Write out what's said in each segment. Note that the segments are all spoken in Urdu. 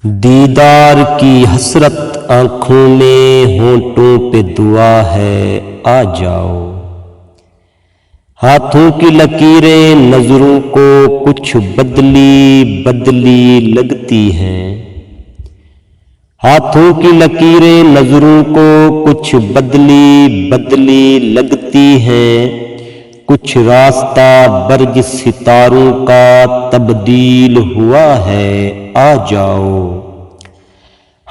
دیدار کی حسرت آنکھوں میں، ہونٹوں پہ دعا ہے آ جاؤ۔ ہاتھوں کی لکیریں نظروں کو کچھ بدلی بدلی لگتی ہیں۔ ہاتھوں کی لکیریں نظروں کو کچھ بدلی بدلی لگتی ہیں۔ کچھ راستہ برج ستاروں کا تبدیل ہوا ہے آ جاؤ۔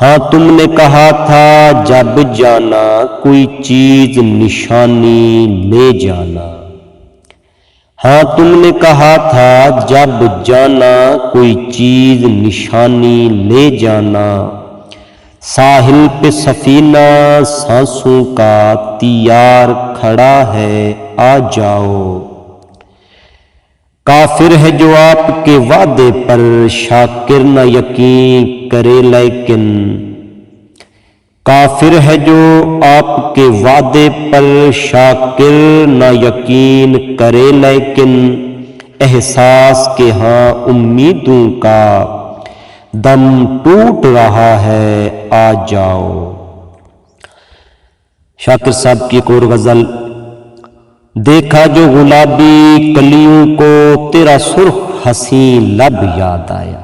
ہاں تم نے کہا تھا جب جانا کوئی چیز نشانی لے جانا۔ ہاں تم نے کہا تھا جب جانا کوئی چیز نشانی لے جانا۔ ساحل پہ سفینہ سانسوں کا تیار کھڑا ہے آ جاؤ۔ کافر ہے جو آپ کے وعدے پر، شاکر نہ یقین کرے لیکن۔ کافر ہے جو آپ کے وعدے پر، شاکر نہ یقین کرے لیکن۔ احساس کے ہاں امیدوں کا دم ٹوٹ رہا ہے آ جاؤ۔ شاکر صاحب کی ایک اور غزل۔ دیکھا جو گلابی کلیوں کو، تیرا سرخ حسین لب یاد آیا۔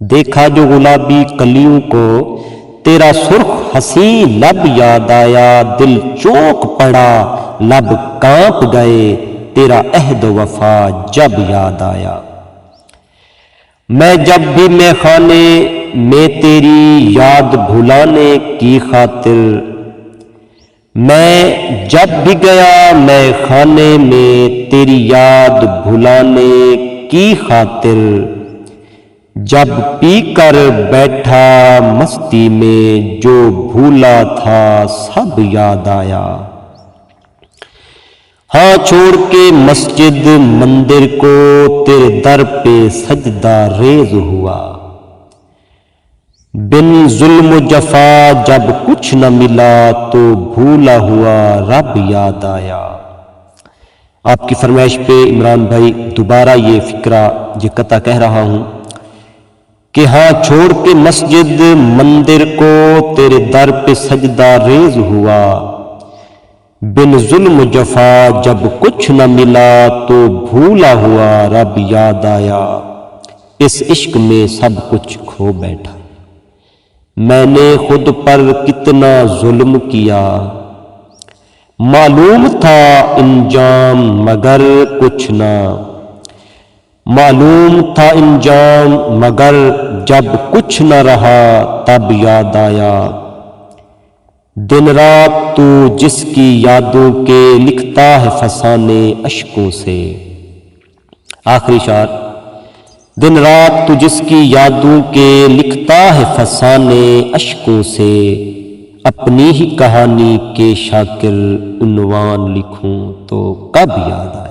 دیکھا جو گلابی کلیوں کو، تیرا سرخ حسین لب یاد آیا۔ دل چوک پڑا لب کانپ گئے، تیرا عہد و وفا جب یاد آیا۔ میں جب بھی میخانے میں تیری یاد بھلانے کی خاطر، میں جب بھی گیا میں خانے میں تیری یاد بھلانے کی خاطر، جب پی کر بیٹھا مستی میں جو بھولا تھا سب یاد آیا۔ ہاں چھوڑ کے مسجد مندر کو تیرے در پہ سجدہ ریز ہوا۔ بن ظلم و جفا جب کچھ نہ ملا تو بھولا ہوا رب یاد آیا۔ آپ کی فرمائش پہ عمران بھائی دوبارہ یہ فقرہ یہ قطع کہہ رہا ہوں کہ ہاں چھوڑ کے مسجد مندر کو تیرے در پہ سجدہ ریز ہوا۔ بن ظلم و جفا جب کچھ نہ ملا تو بھولا ہوا رب یاد آیا۔ اس عشق میں سب کچھ کھو بیٹھا، میں نے خود پر کتنا ظلم کیا۔ معلوم تھا انجام مگر کچھ نہ، معلوم تھا انجام مگر جب کچھ نہ رہا تب یاد آیا۔ دن رات تو جس کی یادوں کے لکھتا ہے فسانے اشکوں سے۔ آخری شعر۔ دن رات تو جس کی یادوں کے لکھتا ہے فسانے اشکوں سے، اپنی ہی کہانی کے شاکر عنوان لکھوں تو کب یاد آئے۔